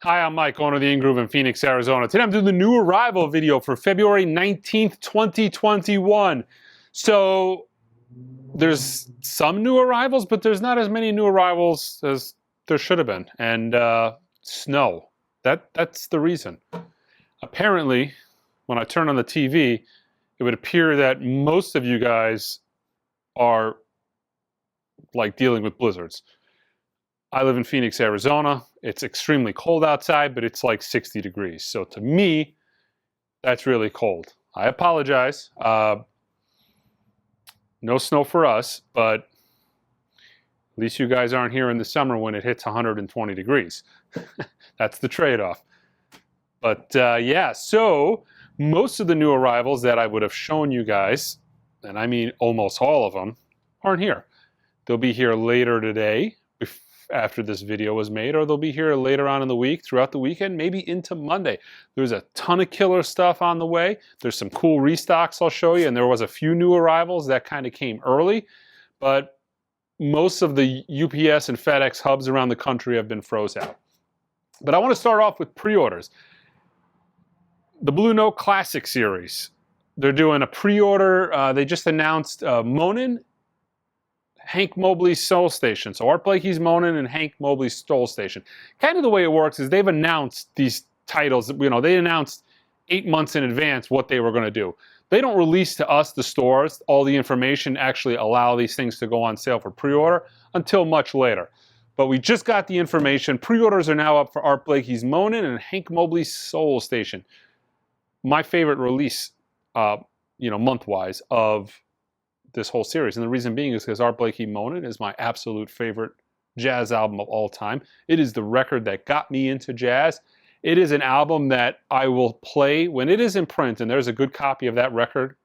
Hi, I'm Mike, owner of the In-Groove in Phoenix, Arizona. Today I'm doing the new arrival video for February 19th, 2021. So there's some new arrivals, but there's not as many new arrivals as there should have been. And snow, that's the reason. Apparently, when I turn on the TV, it would appear that most of you guys are like dealing with blizzards. I live in Phoenix, Arizona. It's extremely cold outside, but it's like 60 degrees. So to me, that's really cold. I apologize. No snow for us, but at least you guys aren't here in the summer when it hits 120 degrees. That's the trade-off. But yeah, so most of the new arrivals that I would have shown you guys, and I mean almost all of them, aren't here. They'll be here later today, after this video was made, or they'll be here later on in the week, throughout the weekend, maybe into Monday. There's a ton of killer stuff on the way. There's some cool restocks I'll show you, and there was a few new arrivals that kind of came early, but most of the UPS and FedEx hubs around the country have been froze out. But I want to start off with pre-orders. The Blue Note Classic Series. They're doing a pre-order. They just announced Monin, Hank Mobley's Soul Station. So Art Blakey's Monin and Hank Mobley's Soul Station. Kind of the way it works is they've announced these titles. You know, they announced 8 months in advance what they were going to do. They don't release to us, the stores, all the information, actually allow these things to go on sale for pre-order until much later. But we just got the information. Pre-orders are now up for Art Blakey's Monin and Hank Mobley's Soul Station. My favorite release, month-wise of this whole series. And the reason being is because Art Blakey Monin is my absolute favorite jazz album of all time. It is the record that got me into jazz. It is an album that I will play when it is in print, and there's a good copy of that record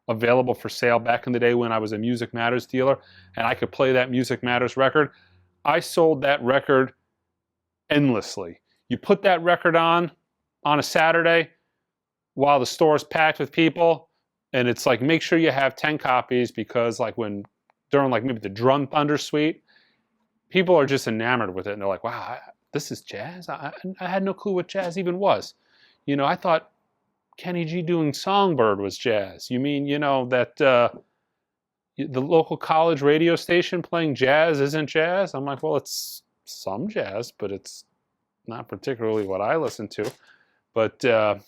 available for sale back in the day when I was a Music Matters dealer, and I could play that Music Matters record. I sold that record endlessly. You put that record on a Saturday while the store's packed with people, and it's like, make sure you have 10 copies because like during like maybe the Drum Thunder Suite, people are just enamored with it. And they're like, wow, this is jazz? I had no clue what jazz even was. You know, I thought Kenny G doing Songbird was jazz. You mean, you know, that the local college radio station playing jazz isn't jazz? I'm like, well, it's some jazz, but it's not particularly what I listen to. But I'm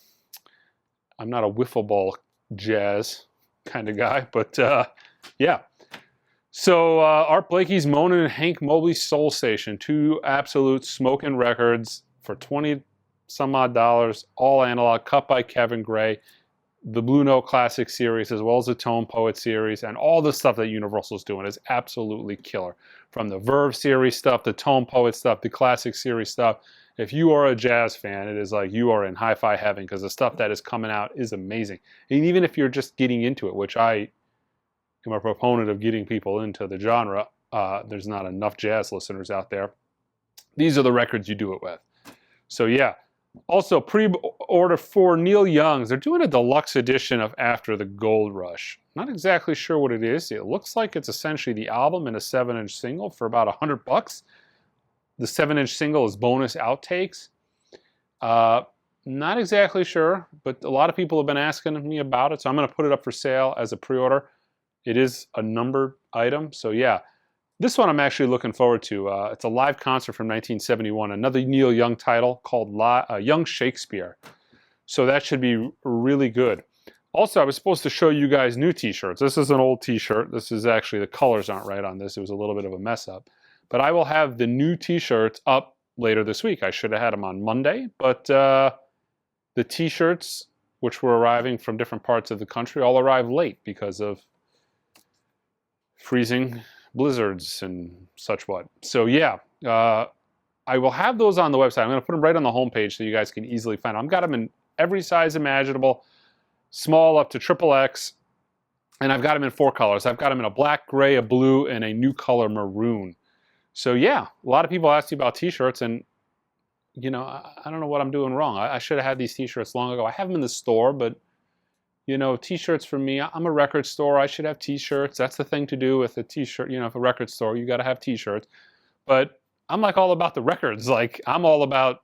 not a wiffle ball jazz kind of guy, but yeah. So Art Blakey's Monin and Hank Mobley's Soul Station, two absolute smoking records for 20 some odd dollars, all analog, cut by Kevin Gray, the Blue Note Classic Series, as well as the Tone Poet Series, and all the stuff that Universal's doing is absolutely killer. From the Verve Series stuff, the Tone Poet stuff, the Classic Series stuff. If you are a jazz fan, it is like you are in hi-fi heaven because the stuff that is coming out is amazing. And even if you're just getting into it, which I am a proponent of getting people into the genre, there's not enough jazz listeners out there. These are the records you do it with. So yeah. Also, pre-order for Neil Young's. They're doing a deluxe edition of After the Gold Rush. Not exactly sure what it is. It looks like it's essentially the album and a 7-inch single for about $100. The 7-inch single is bonus outtakes. Not exactly sure, but a lot of people have been asking me about it, so I'm going to put it up for sale as a pre-order. It is a numbered item, so yeah. This one I'm actually looking forward to. It's a live concert from 1971, another Neil Young title called Young Shakespeare. So that should be really good. Also, I was supposed to show you guys new t-shirts. This is an old t-shirt. This is actually, the colors aren't right on this. It was a little bit of a mess up. But I will have the new t-shirts up later this week. I should have had them on Monday, but the t-shirts, which were arriving from different parts of the country, all arrived late because of freezing blizzards and such what. So yeah, I will have those on the website. I'm going to put them right on the homepage so you guys can easily find them. I've got them in every size imaginable, small up to XXX, and I've got them in 4 colors. I've got them in a black, gray, a blue, and a new color maroon. So yeah, a lot of people ask me about t-shirts, and you know, I don't know what I'm doing wrong. I should have had these t-shirts long ago. I have them in the store, but you know, t-shirts for me, I'm a record store. I should have t-shirts. That's the thing to do with a t-shirt. You know, if a record store, you got to have t-shirts. But I'm like all about the records. Like I'm all about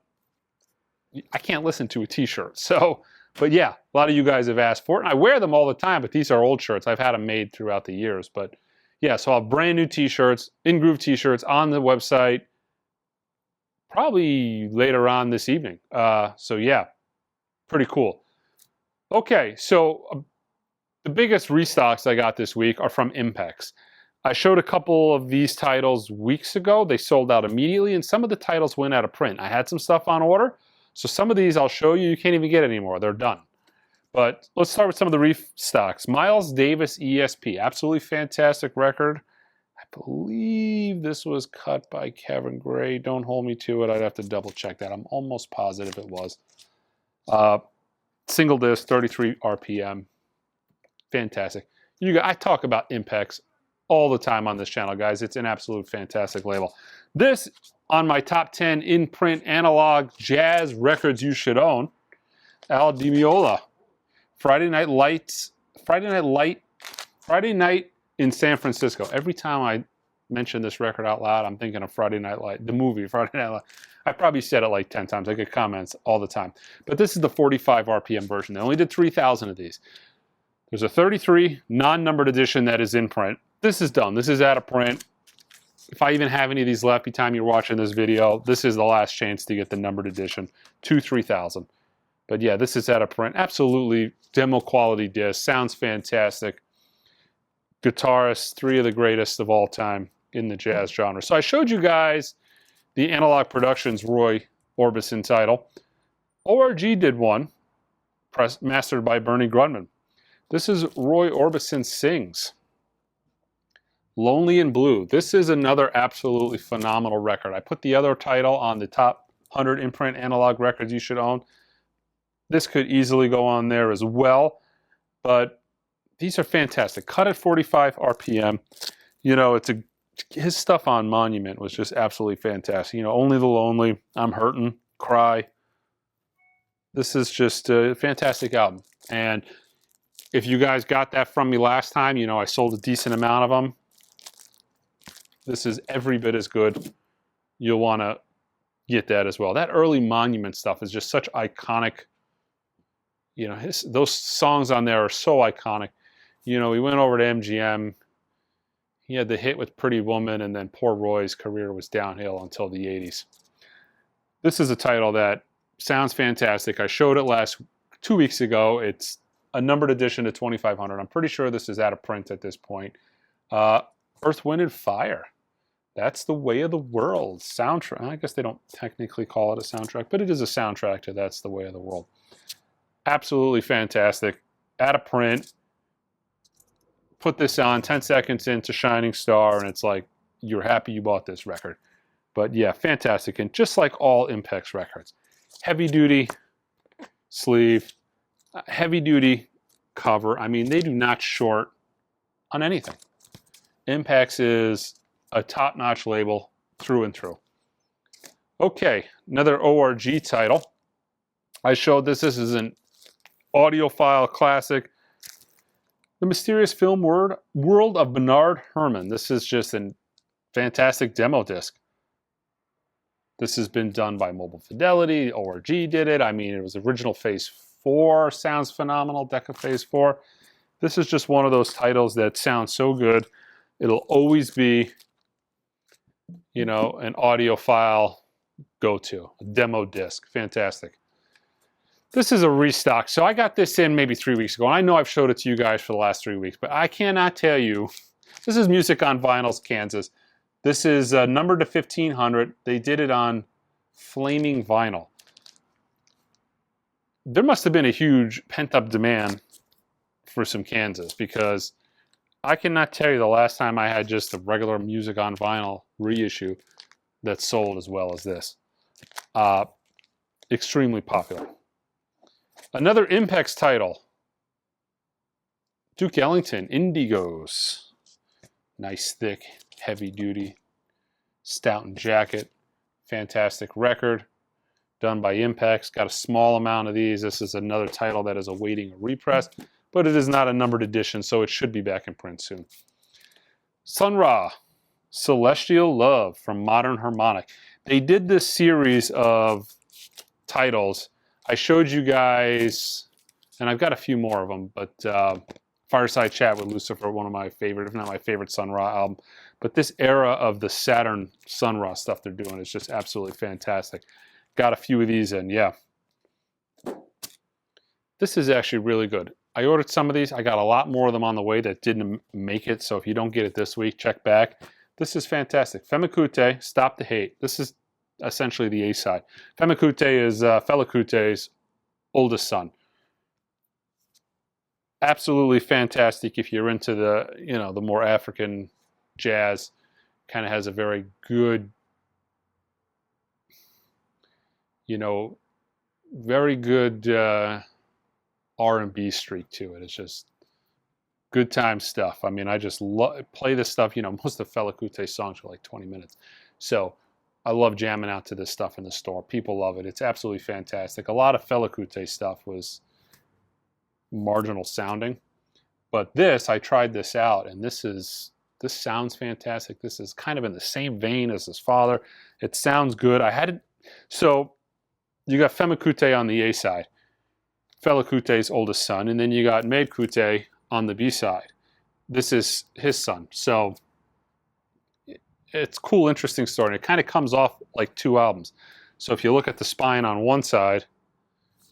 I can't listen to a t-shirt. So, but yeah, a lot of you guys have asked for it. And I wear them all the time, but these are old shirts. I've had them made throughout the years. But yeah, so I'll have brand new t-shirts, In Groove t-shirts on the website probably later on this evening. So yeah, pretty cool. Okay, so the biggest restocks I got this week are from Impex. I showed a couple of these titles weeks ago. They sold out immediately, and some of the titles went out of print. I had some stuff on order, so some of these I'll show you. You can't even get anymore. They're done. But let's start with some of the restocks. Miles Davis ESP, absolutely fantastic record. I believe this was cut by Kevin Gray. Don't hold me to it. I'd have to double check that. I'm almost positive it was. Single disc, 33 RPM. Fantastic. I talk about Impex all the time on this channel, guys. It's an absolute fantastic label. This on my top 10 in print analog jazz records you should own. Al Di Meola, Friday Night in San Francisco. Every time I mention this record out loud, I'm thinking of Friday Night Light, the movie Friday Night Light. I probably said it like 10 times. I get comments all the time. But this is the 45 RPM version. They only did 3,000 of these. There's a 33 non-numbered edition that is in print. This is done. This is out of print. If I even have any of these left by the time you're watching this video, this is the last chance to get the numbered edition, 3000. But yeah, this is out of print. Absolutely demo quality disc. Sounds fantastic. Guitarists, 3 of the greatest of all time in the jazz genre. So I showed you guys the Analog Productions Roy Orbison title. ORG did one, mastered by Bernie Grunman. This is Roy Orbison Sings. Lonely in Blue. This is another absolutely phenomenal record. I put the other title on the top 100 imprint analog records you should own. This could easily go on there as well, but these are fantastic. Cut at 45 RPM. You know, his stuff on Monument was just absolutely fantastic. You know, Only the Lonely, I'm Hurtin', Cry. This is just a fantastic album. And if you guys got that from me last time, you know, I sold a decent amount of them. This is every bit as good. You'll want to get that as well. That early Monument stuff is just such iconic. You know, those songs on there are so iconic. You know, he went over to MGM. He had the hit with Pretty Woman, and then poor Roy's career was downhill until the 80s. This is a title that sounds fantastic. I showed it 2 weeks ago. It's a numbered edition to 2500. I'm pretty sure this is out of print at this point. Earth, Wind, and Fire. That's the Way of the World soundtrack. I guess they don't technically call it a soundtrack, but it is a soundtrack to That's the Way of the World. Absolutely fantastic. Out of print. Put this on 10 seconds into Shining Star, and it's like you're happy you bought this record. But yeah, fantastic. And just like all Impex records, heavy duty sleeve, heavy duty cover. I mean, they do not short on anything. Impex is a top-notch label through and through. Okay, another ORG title. I showed this. This is an audiophile classic. The Mysterious Film World of Bernard Herrmann. This is just a fantastic demo disc. This has been done by Mobile Fidelity. ORG did it. I mean, it was original Phase 4. Sounds phenomenal. Decca Phase 4. This is just one of those titles that sounds so good. It'll always be, you know, an audiophile go-to. A demo disc. Fantastic. This is a restock. So I got this in maybe 3 weeks ago. And I know I've showed it to you guys for the last 3 weeks, but I cannot tell you. This is Music on Vinyls, Kansas. This is numbered to 1500. They did it on flaming vinyl. There must have been a huge pent-up demand for some Kansas, because I cannot tell you the last time I had just a regular Music on Vinyl reissue that sold as well as this. Extremely popular. Another Impex title, Duke Ellington, Indigos. Nice, thick, heavy-duty Stoughton jacket. Fantastic record. Done by Impex. Got a small amount of these. This is another title that is awaiting a repress, but it is not a numbered edition, so it should be back in print soon. Sun Ra, Celestial Love from Modern Harmonic. They did this series of titles. I showed you guys, and I've got a few more of them, but Fireside Chat with Lucifer, one of my favorite, if not my favorite Sun Ra album. But this era of the Saturn Sun Ra stuff they're doing is just absolutely fantastic. Got a few of these in, yeah. This is actually really good. I ordered some of these. I got a lot more of them on the way that didn't make it, so if you don't get it this week, check back. This is fantastic. Femikute, Stop the Hate. This is essentially the A-side. Femikute is Fela Kute's oldest son. Absolutely fantastic if you're into the, you know, the more African jazz. Kind of has a very good, you know, very good R&B streak to it. It's just good time stuff. I mean, I just play this stuff. You know, most of Fela Kute's songs are like 20 minutes. So I love jamming out to this stuff in the store. People love it. It's absolutely fantastic. A lot of Fela Kuti stuff was marginal sounding, but this, I tried this out, and this sounds fantastic. This is kind of in the same vein as his father. It sounds good. So you got Fela Kuti on the A side, Fela Kuti's oldest son, and then you got Made Kuti on the B side. This is his son. So it's cool, interesting story. And it kind of comes off like two albums. So if you look at the spine on one side,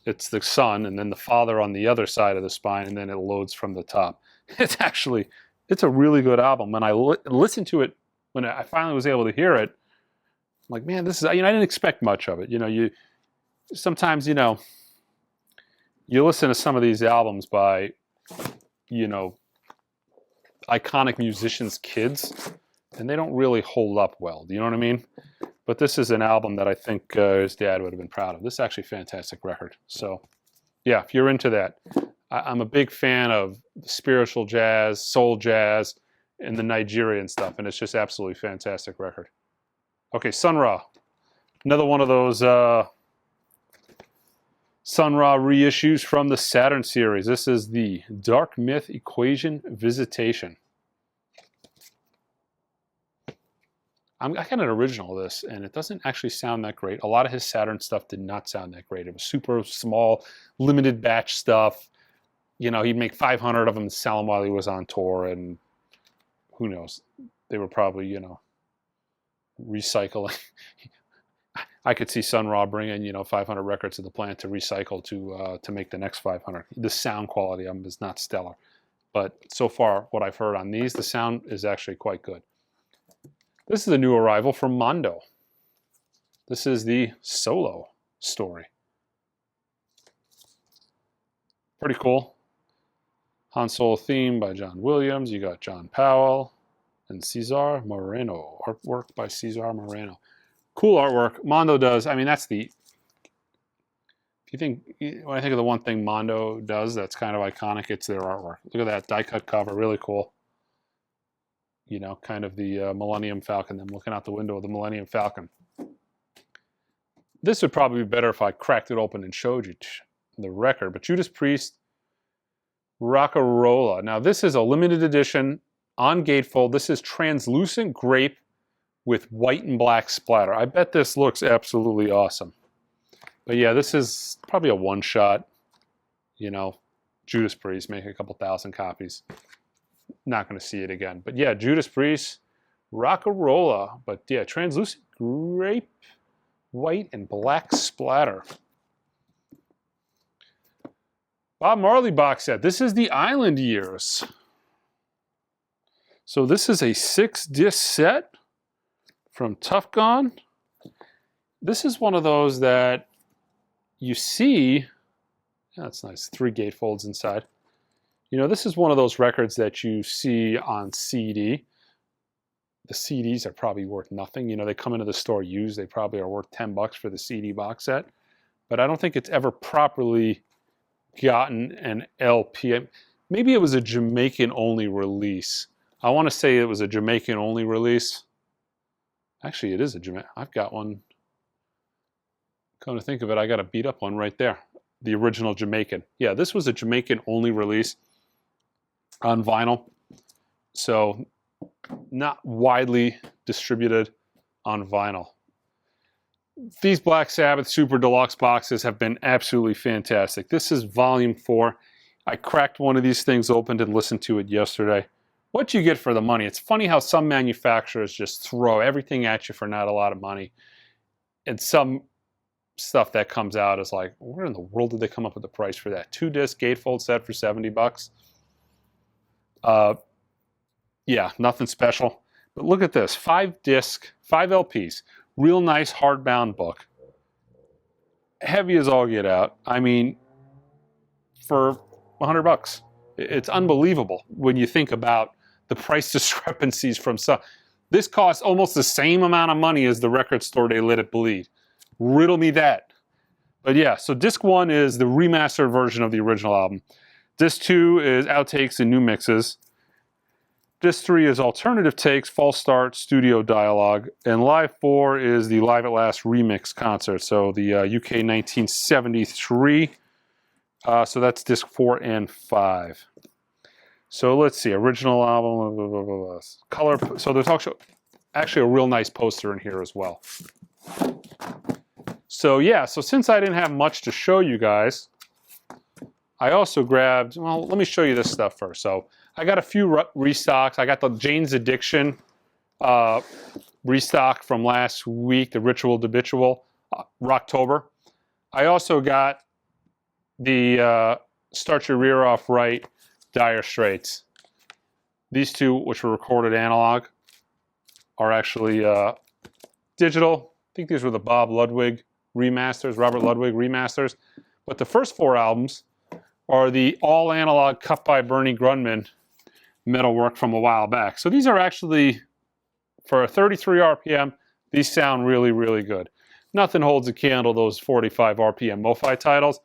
it's the son, and then the father on the other side of the spine, and then it loads from the top. It's a really good album. When I listened to it, when I finally was able to hear it, I'm like, man, this is, you know, I didn't expect much of it. You know, sometimes, you know, you listen to some of these albums by, you know, iconic musicians' kids, and they don't really hold up well. Do you know what I mean? But this is an album that I think his dad would have been proud of. This is actually a fantastic record. So, yeah, if you're into that. I'm a big fan of spiritual jazz, soul jazz, and the Nigerian stuff, and it's just absolutely fantastic record. Okay, Sun Ra. Another one of those Sun Ra reissues from the Saturn series. This is the Dark Myth Equation Visitation. I got an original of this, and it doesn't actually sound that great. A lot of his Saturn stuff did not sound that great. It was super small, limited batch stuff. You know, he'd make 500 of them and sell them while he was on tour, and who knows? They were probably, you know, recycling. I could see Sun Ra bringing, you know, 500 records to the plant to recycle to make the next 500. The sound quality of them is not stellar. But so far, what I've heard on these, the sound is actually quite good. This is a new arrival from Mondo. This is the solo story. Pretty cool. Han Solo theme by John Williams. You got John Powell and Cesar Moreno. Artwork by Cesar Moreno. Cool artwork. Mondo does. I mean, that's the... If you think... When I think of the one thing Mondo does that's kind of iconic, it's their artwork. Look at that die-cut cover. Really cool. You know, kind of the Millennium Falcon, them looking out the window of the Millennium Falcon. This would probably be better if I cracked it open and showed you the record. But Judas Priest, Rockarola. Now, this is a limited edition on gatefold. This is translucent grape with white and black splatter. I bet this looks absolutely awesome. But yeah, this is probably a one-shot, you know, Judas Priest, make a couple thousand copies. Not going to see it again. But yeah, Judas Priest, Rockarola. But yeah, translucent grape, white and black splatter. Bob Marley box set. This is the Island Years. So this is a 6-disc set from Tough Gone. This is one of those that you see. Yeah, that's nice. 3 gatefolds inside. You know, this is one of those records that you see on CD. The CDs are probably worth nothing. You know, they come into the store used. They probably are worth $10 for the CD box set. But I don't think it's ever properly gotten an LP. Maybe it was a Jamaican-only release. I want to say it was a Jamaican-only release. Actually, it is a Jamaican. I've got one. Come to think of it, I got a beat up one right there. The original Jamaican. Yeah, this was a Jamaican-only release on vinyl. So not widely distributed on vinyl. these Black Sabbath Super Deluxe boxes have been absolutely fantastic. This is volume 4. I cracked one of these things open and listened to it yesterday. What you get for the money. It's funny how some manufacturers just throw everything at you for not a lot of money. And some stuff that comes out is like, where in the world did they come up with the price for that? 2-disc gatefold set for $70. Yeah, nothing special. But look at this, 5-disc, 5 LPs, real nice hardbound book. Heavy as all get out. I mean, for $100. It's unbelievable when you think about the price discrepancies from some. This costs almost the same amount of money as the record store they let it bleed. Riddle me that. But yeah, so disc 1 is the remastered version of the original album. Disc 2 is outtakes and new mixes. Disc 3 is alternative takes, false start, studio dialogue. And live 4 is the Live at Last remix concert. So the UK 1973. So that's disc 4 and 5. So let's see, original album, color. So there's actually a real nice poster in here as well. So yeah, so since I didn't have much to show you guys, I also grabbed, well, let me show you this stuff first. So I got a few restocks. I got the Jane's Addiction restock from last week, the Ritual Debitual, Rocktober. I also got the Start Your Rear Off Right, Dire Straits. These two, which were recorded analog, are actually digital. I think these were the Bob Ludwig remasters, Robert Ludwig remasters. But the first 4 albums are the all analog cut by Bernie Grundman metalwork from a while back. So these are actually, for a 33 RPM, these sound really, really good. Nothing holds a candle to those 45 RPM MoFi titles,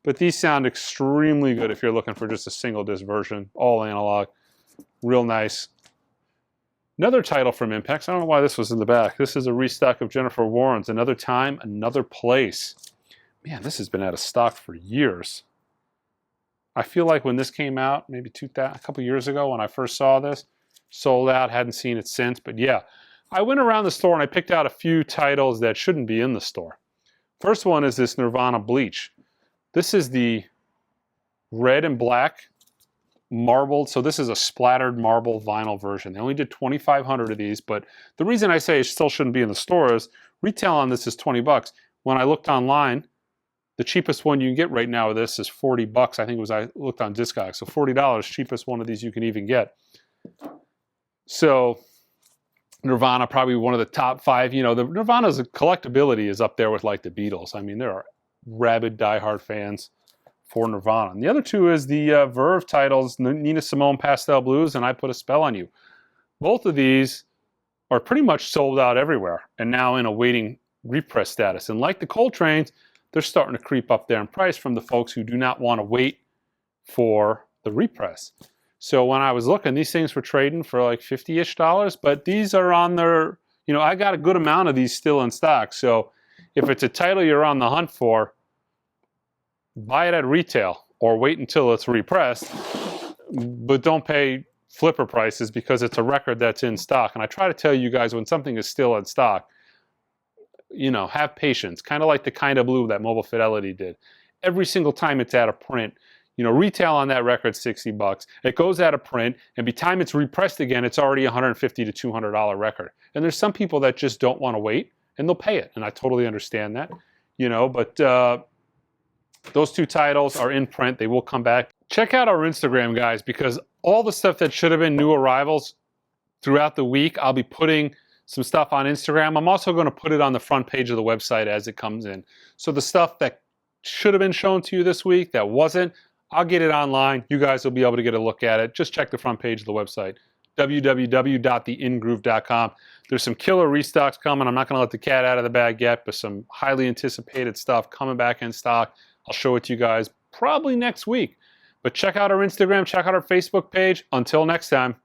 but these sound extremely good if you're looking for just a single disc version, all analog, real nice. Another title from Impex, I don't know why this was in the back. This is a restock of Jennifer Warren's Another Time, Another Place. Man, this has been out of stock for years. I feel like when this came out, maybe a couple years ago when I first saw this, sold out, hadn't seen it since, but yeah. I went around the store and I picked out a few titles that shouldn't be in the store. First one is this Nirvana Bleach. This is the red and black marbled, so this is a splattered marble vinyl version. They only did 2,500 of these, but the reason I say it still shouldn't be in the store is retail on this is $20. When I looked online, the cheapest one you can get right now with this is $40. I think it was, I looked on Discogs, so $40, cheapest one of these you can even get. So Nirvana, probably one of the top 5. You know, the Nirvana's collectability is up there with like the Beatles. I mean, there are rabid diehard fans for Nirvana. And the other 2 is the Verve titles, Nina Simone Pastel Blues and I Put a Spell on You. Both of these are pretty much sold out everywhere and now in a waiting repress status. And like the Coltrane's, they're starting to creep up there in price from the folks who do not want to wait for the repress. So when I was looking, these things were trading for like $50-ish, but these are on their, you know, I got a good amount of these still in stock. So if it's a title you're on the hunt for, buy it at retail or wait until it's repressed, but don't pay flipper prices because it's a record that's in stock. And I try to tell you guys when something is still in stock, you know, have patience, kind of like the Kinda Blue that Mobile Fidelity did. Every single time it's out of print, you know, retail on that record $60. It goes out of print, and by the time it's repressed again, it's already a $150 to $200 record. And there's some people that just don't want to wait, and they'll pay it, and I totally understand that, you know. But those 2 titles are in print. They will come back. Check out our Instagram, guys, because all the stuff that should have been new arrivals throughout the week, I'll be putting some stuff on Instagram. I'm also going to put it on the front page of the website as it comes in. So the stuff that should have been shown to you this week that wasn't, I'll get it online. You guys will be able to get a look at it. Just check the front page of the website, www.theingroove.com. There's some killer restocks coming. I'm not going to let the cat out of the bag yet, but some highly anticipated stuff coming back in stock. I'll show it to you guys probably next week. But check out our Instagram, check out our Facebook page. Until next time.